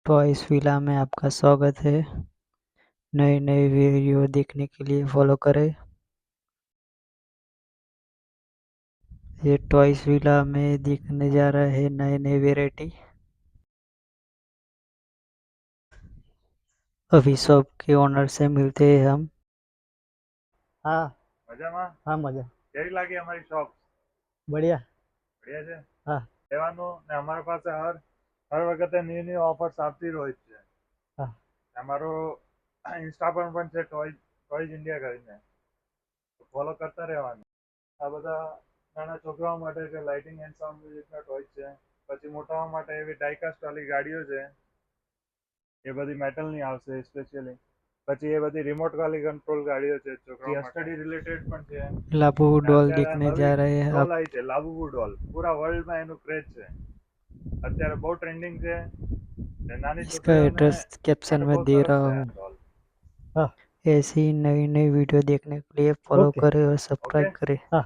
Toys villa में आपका स्वागत है। नए नए वीडियो देखने के लिए फॉलो करें। ये टॉयस विला में दिखने जा रहा है नए नए वेराइटी। अभी शॉप के ओनर से मिलते हैं हम। હા મજામાં હા મજા કેવી લાગી અમારી શોપ બઢિયા बढ़िया છે હા લેવાનું ને અમારી પાસે હર વખતે ન્યુ ન્યુ ઓફર્સ આવતી જ હોય છે હા અમારો ઇન્સ્ટા પર પણ છે ટોયઝ ઇન્ડિયા કરીને ફોલો કરતા રહેવાનું આ બધા નાના છોકરાઓ માટે કે લાઇટિંગ એન્ડ સાઉન્ડ મ્યુઝિકના ટોય છે પછી મોટાઓ માટે એવી ડાયકાસ્ટ વાળી ગાડીઓ છે એ બધી મેટલની આવશે સ્પેશિયલી પછી એ બધી રિમોટ વાળી કંટ્રોલ ગાડીઓ છે છોકરાઓ સ્ટડી રિલેટેડ પણ છે लाबू ને डॉल અત્યારે देखने નવી जा रहे हैं ડોલ आप। આવી છે લાબુબુ ડોલ પૂરા વર્લ્ડમાં એનું ક્રેઝ છે અત્યારે બહુ ટ્રેન્ડિંગ છે ને નાની इसका છોકરીઓને एड्रेस कैप्शन માટે में બહુ दे સરસ रहा છે આ हूँ। ડોલ હા ऐसी नई नई वीडियो देखने के लिए फॉलो ઓકે करें और ओके सब्सक्राइब करें। હા